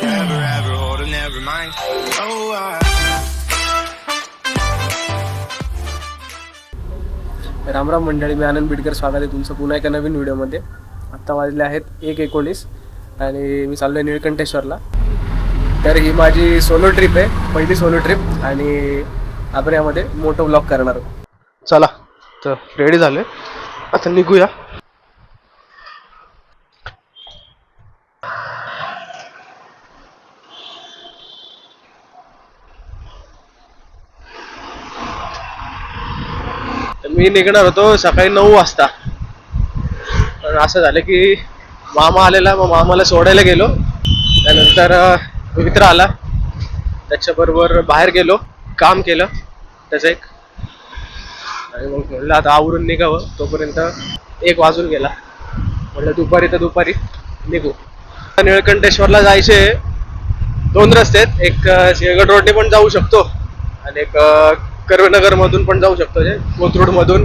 Never ever hold it, never mind. Oh, रामराम मंडळी, मी आनंद बिडकर. स्वागत आहे तुमचं पुन्हा एका नवीन व्हिडिओमध्ये. आत्ता वाजले आहेत 1:19 आणि मी चाललो आहे निळकंठेश्वरला. तर ही माझी सोलो ट्रिप आहे, पहिली सोलो ट्रिप, आणि आपण यामध्ये मोठं व्लॉग करणार आहोत. चला तर रेडी झालोय, आता निघूया. मी निघणार होतो सकाळी 9 वाजता, पण असं झालं की मामा आलेला, मग मामाला सोडायला गेलो. त्यानंतर मित्र आला, त्याच्याबरोबर बाहेर गेलो, काम केलं त्याचं एक, आणि मग म्हणलं आता आवरून निघावं. तोपर्यंत 1 वाजून गेला. म्हणलं दुपारी निघू. निळकंठेश्वरला जायचे 2 रस्ते आहेत. एक सिंहगड रोडने पण जाऊ शकतो आणि एक कर्वेनगर मधून पण जाऊ शकतो. कोथरूड मधून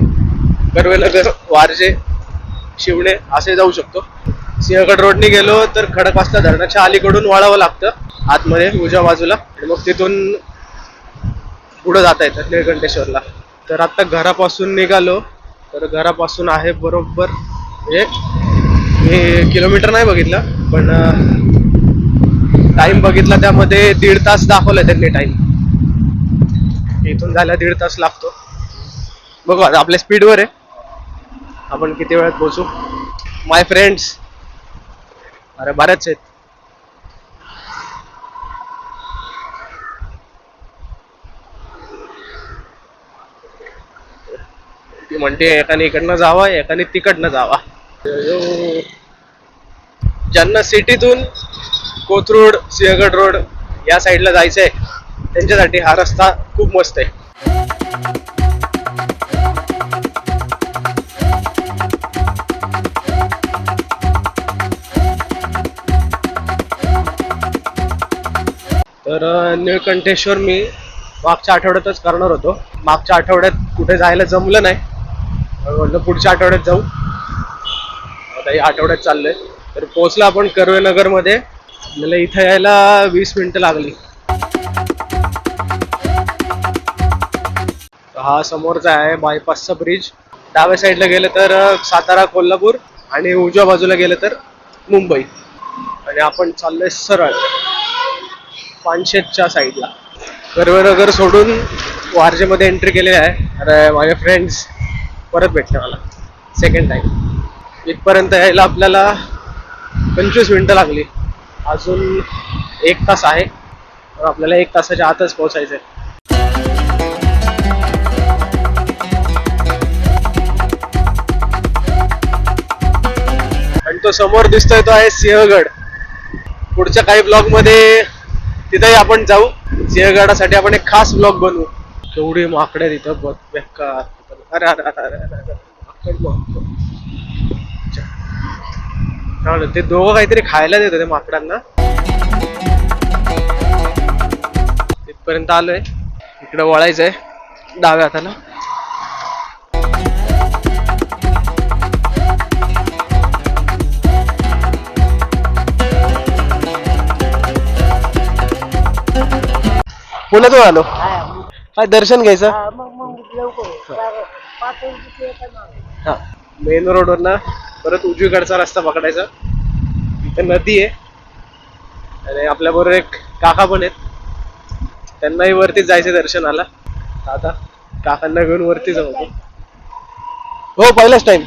कर्वेनगर, वारजे, शिवणे असे जाऊ शकतो. सिंहगड रोडने गेलो तर खडकवासला धरणाच्या अलीकडून वळावं लागतं आतमध्ये उजव्या बाजूला, आणि मग तिथून पुढं जाता येतं निळकंठेश्वरला. तर आता घरापासून निघालो, तर घरापासून आहे बरोबर, म्हणजे मी किलोमीटर नाही बघितलं, पण टाइम बघितला त्यामध्ये 1.5 तास दाखवलं त्यांनी टाइम. इथून जायला 1.5 तास लागतो. बघू आता आपल्या स्पीडवर आहे, आपण किती वेळात पोहोचू. माय फ्रेंड्स, अरे बरेच आहेत. ती म्हणते एकाने इकडनं जावा, एकाने तिकडनं जावा. ज्यांना सिटीतून कोथरूड, सिंहगड रोड या साईडला जायचंय त्यांच्यासाठी हा रस्ता खूप मस्त आहे. तर निळकंठेश्वर मी मागच्या आठवड्यातच करणार होतो. मागच्या आठवड्यात कुठे जायला जमलं नाही, म्हटलं पुढच्या आठवड्यात जाऊ. आता या आठवड्यात चाललंय. तर पोहोचला आपण कर्वेनगर मध्ये. आपल्याला इथं यायला 20 मिनिटं लागली. हा समोरचा आहे बायपासचा ब्रिज. डाव्या साईडला गेलं तर सातारा, कोल्हापूर, आणि उजव्या बाजूला गेलं तर मुंबई. आणि आपण चाललोय सरळ पानशेतच्या साईडला. कर्वेनगर सोडून वारजेमध्ये एंट्री केलेली आहे. अरे माझे फ्रेंड्स परत भेटले मला सेकंड टाइम. इथपर्यंत यायला आपल्याला 25 मिनिटं लागली. अजून 1 तास आहे, तर आपल्याला 1 तासाच्या आतच पोहोचायचं आहे. आणि तो समोर दिसतोय तो आहे सिंहगड. पुढच्या काही ब्लॉग मध्ये तिथेही आपण जाऊ. सिंहगडासाठी आपण एक खास ब्लॉग बनवू. केवढी माकडे तिथं बघ, बेकार. अरे अरे अरे अरे, ते दोघं काहीतरी खायला देत होते माकडांना. तिथपर्यंत आलोय. इकडे वळायचंय डाव्या हाताला. पुण्यातून आलो. काय दर्शन घ्यायचं. हा, मेन रोडवर ना परत उजवीकडचा रस्ता पकडायचा. इथे नदी आहे, आणि आपल्या बरोबर एक काका पण आहेत. त्यांनाही वरतीच जायचे दर्शनाला. आता काकांना घेऊन वरती जाऊ. हो, पहिलाच टाइम.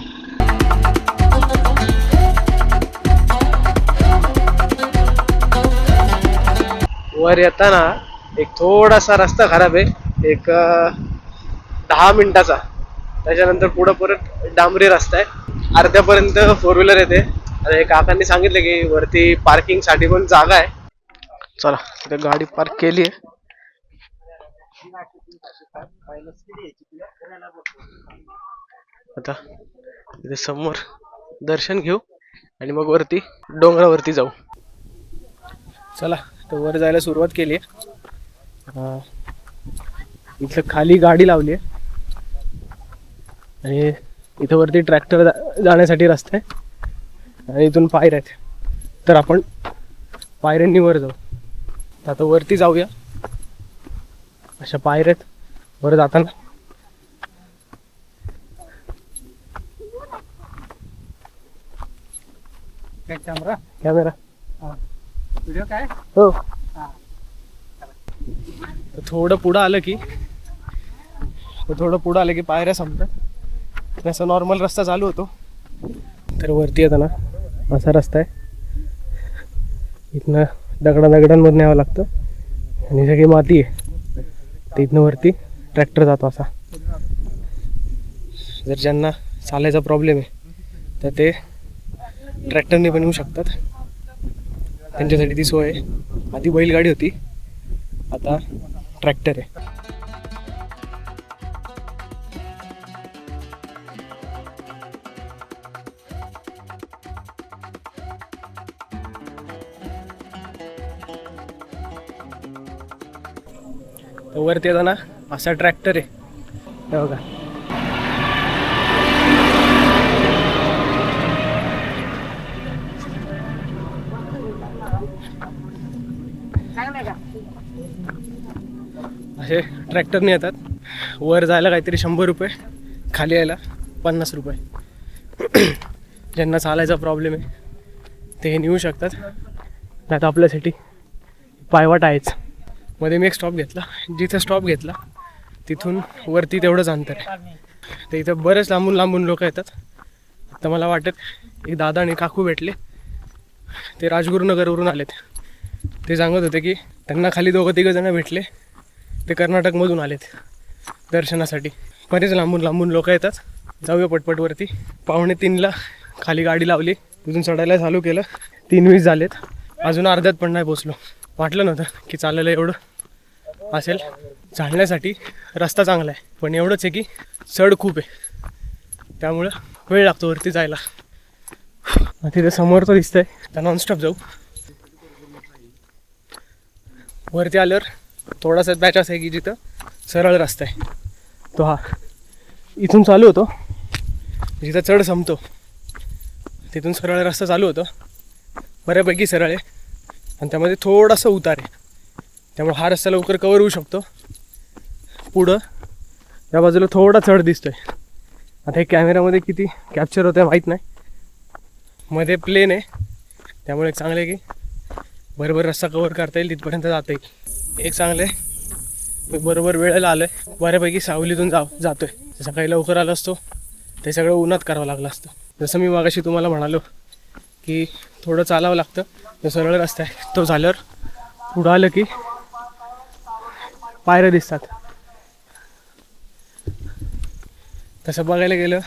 वर येताना एक थोडासा रस्ता खराब आहे, एक 10 मिनिटाचा. त्याच्यानंतर पुढं परत डांबरी रस्ता आहे. अर्ध्यापर्यंत 4 व्हीलर येते. आणि काकांनी सांगितलं की वरती पार्किंग साठी पण जागा आहे. चला, तिथे गाडी पार्क केली आहे. आता तिथे समोर दर्शन घेऊ आणि मग वरती डोंगरावरती जाऊ. चला, तर वर जायला सुरुवात केली आहे. इथं खाली गाडी लावली आहे, आणि इथं वरती ट्रॅक्टर जाण्यासाठी रस्ता आहे, आणि इथून पायऱ्या आहेत. तर आपण पायऱ्यांनी वर जाऊ. तर आता वरती जाऊया. अशा पायऱ्यात वर जाताना कॅमेरा व्हिडिओ काय हो. थोडं पुढं आलं की पायऱ्या संपतात. असा नॉर्मल रस्ता चालू होतो. तर वरती येताना असा रस्ता आहे. इथनं दगडांमधून यावं लागतं आणि सगळी माती आहे. तर इथनं वरती ट्रॅक्टर जातो असा. जर ज्यांना चालायचा प्रॉब्लेम आहे तर ते ट्रॅक्टरने पण येऊ शकतात. त्यांच्यासाठी ती सोय आहे. आधी बैलगाडी होती, आता ट्रॅक्टर आहे. वरती येताना असा ट्रॅक्टर आहे. हे बघा. असे ट्रॅक्टरने येतात. वर जायला काहीतरी 100 रुपये, खाली यायला 50 रुपये. ज्यांना चालायचा प्रॉब्लेम आहे ते हे नेऊ शकतात. नाही तर आपल्यासाठी पायवाट आहेच. मध्ये मी एक स्टॉप घेतला. जिथं स्टॉप घेतला तिथून वरती तेवढंच अंतर आहे. तर इथं बरेच लांबून लोक येतात. तर मला वाटत एक दादा आणि काकू भेटले. ते राजगुरुनगरवरून आलेत. ते सांगत होते की त्यांना खाली 2-3 जण भेटले. ते कर्नाटकमधून आलेत दर्शनासाठी. बरेच लांबून लोक येतात. जाऊया पटपट वरती. 2:45ला खाली गाडी लावली. तिथून चढायला चालू केलं. 3:20 झालेत. अजून अर्ध्यात पण नाही पोचलो. वाटलं नव्हतं की चालायला एवढं असेल. चालण्यासाठी रस्ता चांगला आहे, पण एवढंच आहे की चढ खूप आहे. त्यामुळं वेळ लागतो वरती जायला. तिथे समोर तर दिसतंय, तर नॉनस्टॉप जाऊ. वरती आल्यावर थोडासा बॅच असा आहे की जिथं सरळ रस्ता आहे. तो हा इथून चालू होतो, जिथं चढ संपतो तिथून सरळ रस्ता चालू होतो. बऱ्यापैकी सरळ आहे आणि त्यामध्ये थोडासा उतार आहे. त्यामुळे हा रस्ता लवकर कवर होऊ शकतो. पुढं त्या बाजूला थोडा चढ दिसतोय. आता हे कॅमेऱ्यामध्ये किती कॅप्चर होतं आहे माहीत नाही. मध्ये प्लेन आहे त्यामुळे एक चांगलं आहे की बरोबर रस्ता कवर करता येईल, तिथपर्यंत जाता येईल. एक चांगलं आहे मी बरोबर वेळेला आलो आहे. बऱ्यापैकी सावलीतून जातोय. सकाळी लवकर आलो असतो ते सगळं उन्हात करावं लागलं असतं. जसं मी मागाशी तुम्हाला म्हणालो की थोडं चालावं लागतं. जो सरळ रस्ता आहे तो झाल्यावर पुढं आलं की पायऱ्या दिसतात. तसं बघायला गेलं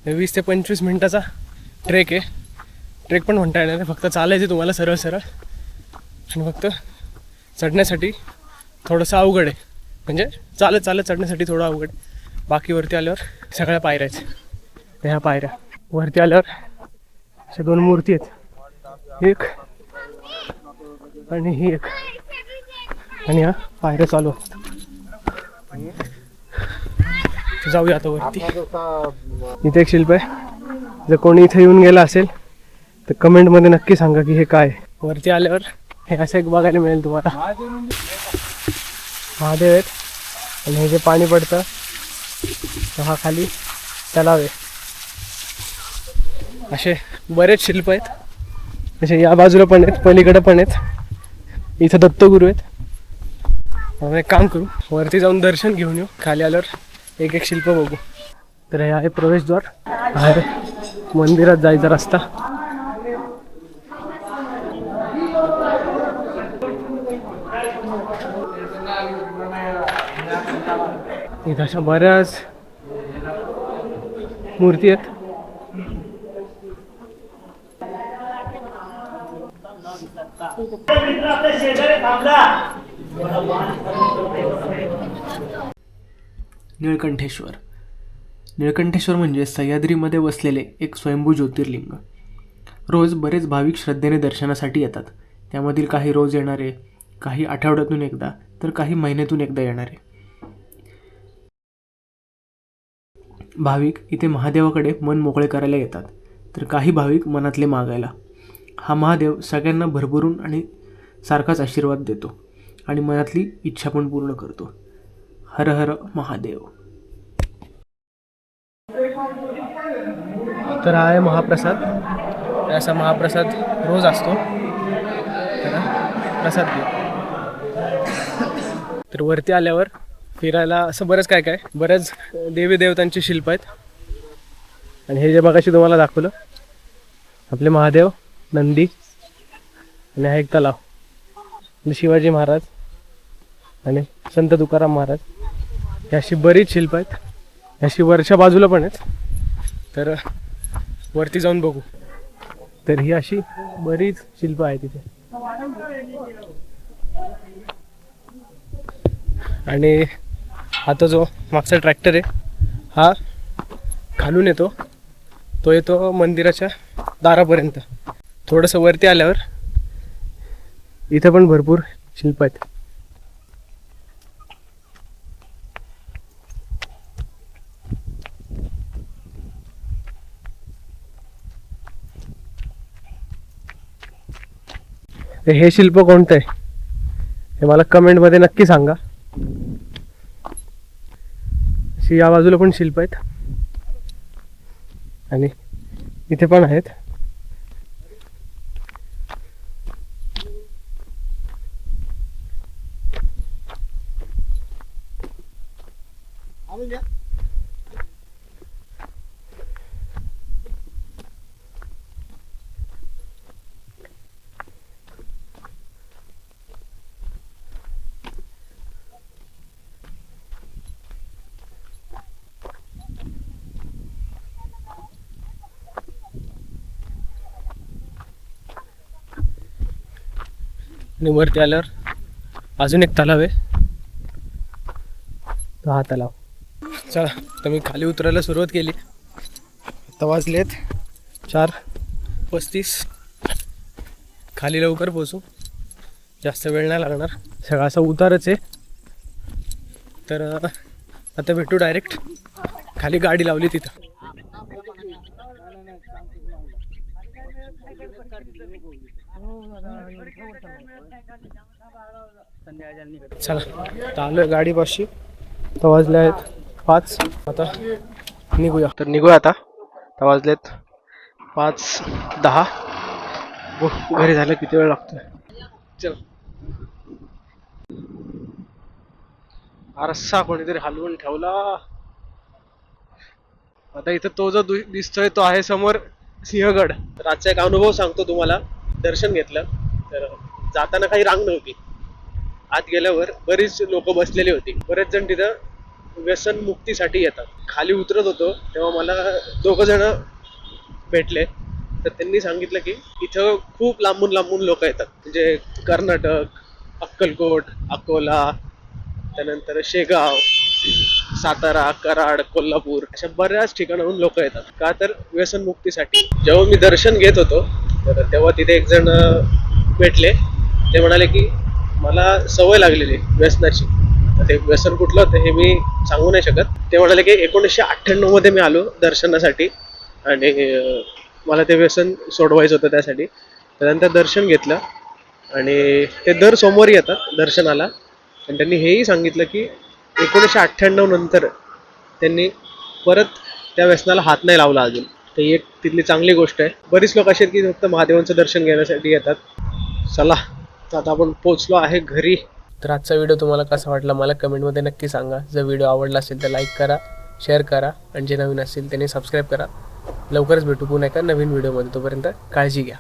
20 ते 25 मिनटाचा ट्रेक आहे. ट्रेक पण म्हणता येणार नाही, फक्त चालायचं तुम्हाला सरळ आणि फक्त चढण्यासाठी थोडंसं अवघड आहे. म्हणजे चालत चढण्यासाठी थोडं अवघड. बाकी वरती आल्यावर सगळ्या पायऱ्याच. ह्या पायऱ्या वरती आल्यावर अशा 2 मूर्ती आहेत, एक आणि ही एक, आणि ह्या पायऱ्या चालू असतात. जाऊया आता वरती. इथे एक शिल्प आहे. जर कोणी इथे येऊन गेला असेल तर कमेंटमध्ये नक्की सांगा की हे काय. वरती आल्यावर हे असं एक बघायला मिळेल तुम्हाला. महादेव आहेत आणि हे जे पाणी पडतं हा खाली तलाव आहे. असे बरेच शिल्प आहेत. असे या बाजूला पण आहेत, पलीकडे पण आहेत. इथं दत्तगुरू आहेत. आपण एक काम करू, वरती जाऊन दर्शन घेऊन येऊ. खाली आल्यावर एक एक शिल्प बघू. तर हे आहे प्रवेशद्वार. बाहेर मंदिरात जायचा रस्ता. इथं अशा बऱ्याच मूर्ती आहेत. निळकंठेश्वर. निळकंठेश्वर म्हणजे सह्याद्रीमध्ये वसलेले एक स्वयंभू ज्योतिर्लिंग. रोज बरेच भाविक श्रद्धेने दर्शनासाठी येतात. त्यामधील काही रोज येणारे, काही आठवड्यातून एकदा, तर काही महिन्यातून एकदा येणारे. भाविक इथे महादेवाकडे मन मोकळे करायला येतात, तर काही भाविक मनातले मागायला. हा महादेव सगळ्यांना भरभरून आणि सारखाच आशीर्वाद देतो आणि मनातली इच्छा पण पूर्ण करतो. हर हर महादेव. तर हा आहे महाप्रसाद. असा महाप्रसाद रोज असतो. तर प्रसाद घेऊ. तर वरती आल्यावर फिरायला असं बरंच काय काय, बऱ्याच देवी देवतांची शिल्प आहेत. आणि हे जे मगाशी तुम्हाला दाखवलं आपले महादेव, नंदी आणि हा एक तलाव, आणि शिवाजी महाराज आणि संत तुकाराम महाराज, ही अशी बरीच शिल्प आहेत. अशी वरच्या बाजूला पण आहेत. तर वरती जाऊन बघू. तर ही अशी बरीच शिल्प आहेत तिथे. आणि आता जो मागचा ट्रॅक्टर आहे हा खालून येतो, तो येतो मंदिराच्या दारापर्यंत. थोडंसं वरती आल्यावर इथं पण भरपूर शिल्प आहेत. हे शिल्प कोणतं आहे हे मला कमेंटमध्ये नक्की सांगा. अशी या बाजूला पण शिल्प आहेत आणि इथे पण आहेत. आणि वरती आल्यावर अजून एक तलाव आहे, तो हा तलाव. चला तर मी खाली उतरायला सुरुवात केली. आता वाजलेत 4:35. खाली लवकर पोचू, जास्त वेळ नाही लागणार. सगळा असा उतारच आहे. तर आता भेटू डायरेक्ट. खाली गाडी लावली तिथं. चला तर आलोय गाडीपाशी. तर वाजले आहेत 5. आता निघूया. तर निघूया आता. तर वाजलेत 5:10. घरी जायला किती वेळ लागतोय. चल. आरसा कोणीतरी हलवून ठेवला. आता इथं तो जो दिसतोय तो आहे समोर सिंहगड. तर आजचा एक अनुभव सांगतो तुम्हाला. दर्शन घेतलं तर जाताना काही रांग नव्हती. आत गेल्यावर बरीच लोक बसलेली होती. बरेच जण तिथं व्यसन मुक्तीसाठी येतात. खाली उतरत होतो तेव्हा मला 2 जण भेटले. तर त्यांनी सांगितलं की इथं खूप लांबून लांबून लोक येतात. म्हणजे कर्नाटक, अक्कलकोट, अकोला, त्यानंतर शेगाव, सातारा, कराड, कोल्हापूर अशा बऱ्याच ठिकाणाहून लोक येतात. का तर व्यसन मुक्तीसाठी. जेव्हा मी दर्शन घेत होतो तर तेव्हा तिथे एक जण भेटले. ते म्हणाले की मला सवय लागलेली व्यसनाची. ते व्यसन कुठलं होतं हे मी सांगू नाही शकत. ते म्हणाले की 1998 मध्ये मी आलो दर्शनासाठी आणि मला ते व्यसन सोडवायचं होतं त्यासाठी. त्यानंतर दर्शन घेतलं आणि ते दर सोमवारी येतात दर्शनाला. आणि त्यांनी हेही सांगितलं की 1998 नंतर त्यांनी परत त्या व्यसनाला हात नाही लावला अजून. तर ही एक तिथली चांगली गोष्ट आहे. बरीच लोक अशी आहेत की फक्त महादेवांचं दर्शन घेण्यासाठी येतात. चला तर आता आपण पोचलो आहे घरी. तर आजचा व्हिडिओ तुम्हाला कसा वाटला मला कमेंटमध्ये नक्की सांगा. जर व्हिडिओ आवडला असेल तर लाईक करा, शेअर करा आणि जे नवीन असेल त्यांनी सबस्क्राईब करा. लवकरच भेटू पुन्हा एका नवीन व्हिडिओमध्ये. तोपर्यंत काळजी घ्या.